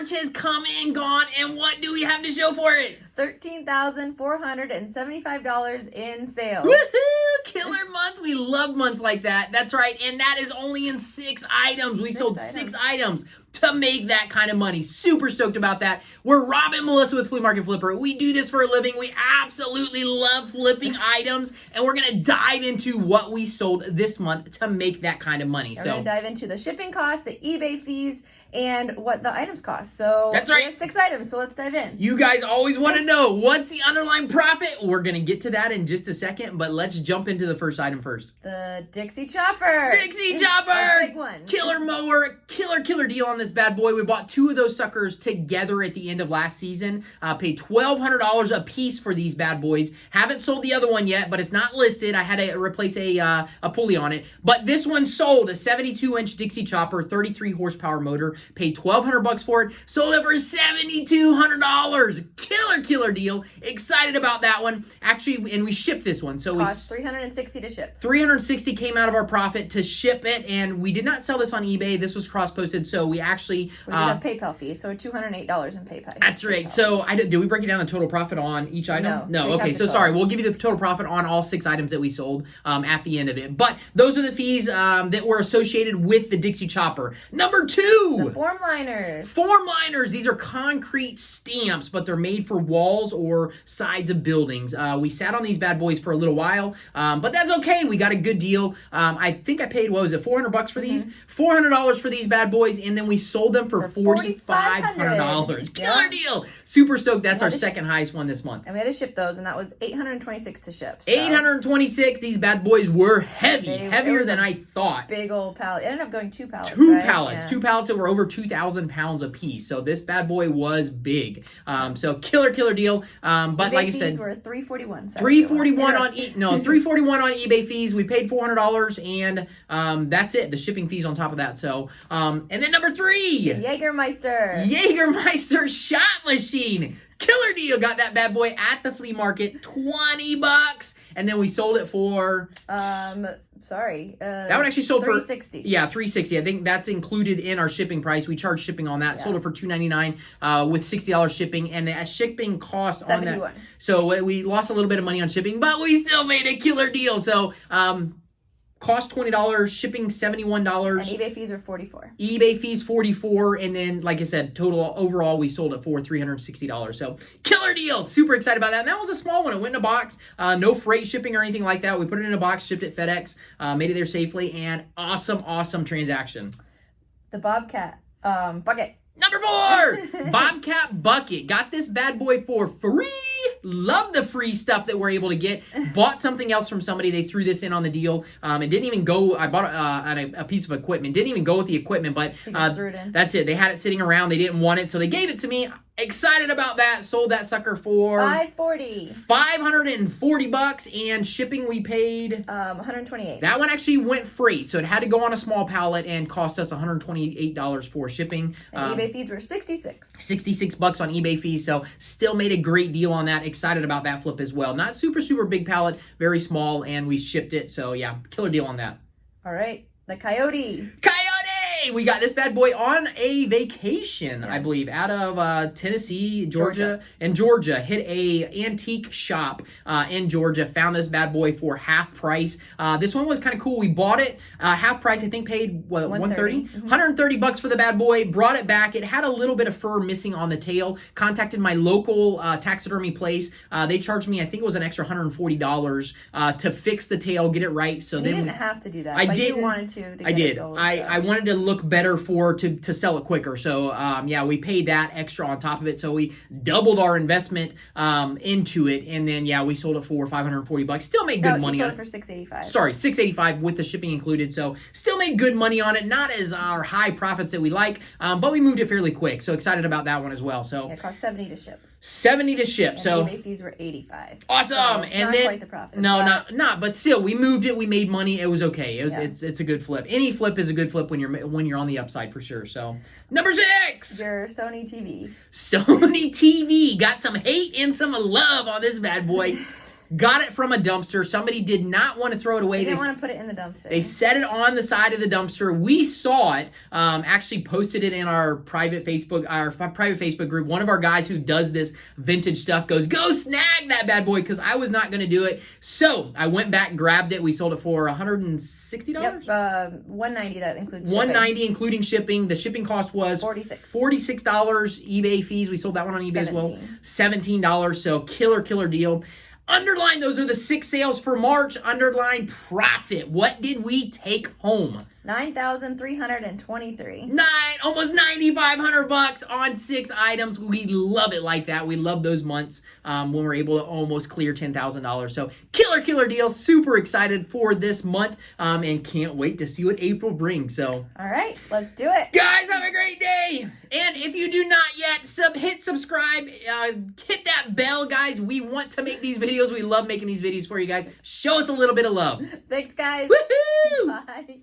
March has come and gone, and what do we have to show for it? $13,475 in sales. Woohoo! Killer month. We love months like that. That's right. And that is only in 6 items. We sold 6 items to make that kind of money. Super stoked about that. We're Rob and Melissa with Flea Market Flipper. We do this for a living. We absolutely love flipping items, and we're going to dive into what we sold this month to make that kind of money. We're going to dive into the shipping costs, the eBay fees, and what the items cost. So that's right. We have 6 items, so let's dive in. You guys always want to know what's the underlying profit. We're going to get to that in just a second, but let's jump into the first item first. The Dixie Chopper. Dixie Chopper! Big one. Killer mower. Killer deal on this bad boy. We bought 2 of those suckers together at the end of last season. Paid $1,200 a piece for these bad boys. Haven't sold the other one yet, but it's not listed. I had to replace a pulley on it. But this one sold. A 72-inch Dixie Chopper, 33 horsepower motor. Paid $1,200 for it. Sold it for $7,200. Killer deal. Excited about that one. Actually, and we shipped this one. So cost $360 to ship. $360 came out of our profit to ship it, and we did not sell this on eBay. This was cross-posted, so we actually we did a PayPal fee, so $208 in PayPal. That's right. So did we break it down the total profit on each item? No. Okay, so sorry. We'll give you the total profit on all 6 items that we sold at the end of it. But those are the fees that were associated with the Dixie Chopper. Number 2. The formliners. Formliners. These are concrete stamps, but they're made for walls or sides of buildings. We sat on these bad boys for a little while, but that's okay. We got a good deal. I think I paid, what was it, $400 for these? $400 for these bad boys, and then we sold them for $4,500. Killer deal. Super stoked. That's our second highest one this month. And we had to ship those, and that was $826 to ship. So. $826. These bad boys were heavy. Heavier than I thought. Big old pallet. It ended up going 2 pallets. 2 pallets. Yeah. 2 pallets that were over 2,000 pounds a piece. So this bad boy was big. So killer deal. But eBay like I said, fees were $341. $341 on $341 on eBay fees. We paid $400, and that's it. The shipping fees on top of that. So and then number 3, Jagermeister shot machine. Killer deal. Got that bad boy at the flea market, $20, and then we sold it for that one actually sold for $360. Yeah, $360. I think that's included in our shipping price. We charge shipping on that. Yeah. Sold it for $299 with $60 shipping, and the shipping cost on that. So we lost a little bit of money on shipping, but we still made a killer deal. So cost $20, shipping $71. And eBay fees were $44. eBay fees $44, and then, like I said, total overall we sold it for $360. So killer deal. Super excited about that. And that was a small one. It went in a box. No freight shipping or anything like that. We put it in a box, shipped it FedEx, made it there safely, and awesome transaction. The Bobcat bucket. Number 4, Bobcat bucket. Got this bad boy for free. Love the free stuff that we're able to get. Bought something else from somebody. They threw this in on the deal. It didn't even go. I bought a piece of equipment. Didn't even go with the equipment, but threw it in. That's it. They had it sitting around. They didn't want it, so they gave it to me. Excited about that. Sold that sucker for $540, and shipping we paid $128. That one actually went freight, so it had to go on a small pallet and cost us $128 for shipping. And eBay fees were $66 on eBay fees, so still made a great deal on that. Excited about that flip as well. Not super big pallet, very small, and we shipped it, so yeah, killer deal on that. All right, the coyote. We got this bad boy on a vacation, I believe, out of Tennessee, Georgia. Hit a antique shop in Georgia. Found this bad boy for half price. This one was kind of cool. We bought it half price. I think paid what, $130? $130 for the bad boy. Brought it back. It had a little bit of fur missing on the tail. Contacted my local taxidermy place. They charged me, I think it was an extra $140 to fix the tail, get it right. So you didn't have to do that. I did. You wanted to I did. It sold, I wanted to look better to sell it quicker. So we paid that extra on top of it. So we doubled our investment into it, and then we sold it for $540. Still made good money on it. For $685. Sorry, $685 with the shipping included. So still made good money on it. Not as our high profits that we like, but we moved it fairly quick. So excited about that one as well. So it cost $70 to ship. $70 to ship. And so eBay fees were $85. Awesome. So and not then quite the profit. No, not. But still, we moved it. We made money. It was okay. It's a good flip. Any flip is a good flip when you're on the upside for sure. So number 6, your Sony TV. Sony TV got some hate and some love on this bad boy. Got it from a dumpster. Somebody did not want to throw it away. They didn't want to put it in the dumpster. They set it on the side of the dumpster. We saw it. Actually posted it in our private Facebook group. One of our guys who does this vintage stuff goes, "Go snag that bad boy," because I was not going to do it. So I went back, grabbed it. We sold it for $160. Yep, $190. That includes shipping. $190 including shipping. The shipping cost was $46. eBay fees. We sold that one on eBay as well. $17. So killer deal. Underline, those are the 6 sales for March. Underline profit. What did we take home? $9,323. Almost $9,500 on 6 items. We love it like that. We love those months when we're able to almost clear $10,000. So killer deal. Super excited for this month and can't wait to see what April brings. So all right, let's do it. Guys, have a great day. And if you do not yet, hit subscribe. Hit that bell, guys. We want to make these videos. We love making these videos for you guys. Show us a little bit of love. Thanks, guys. Woohoo! Bye.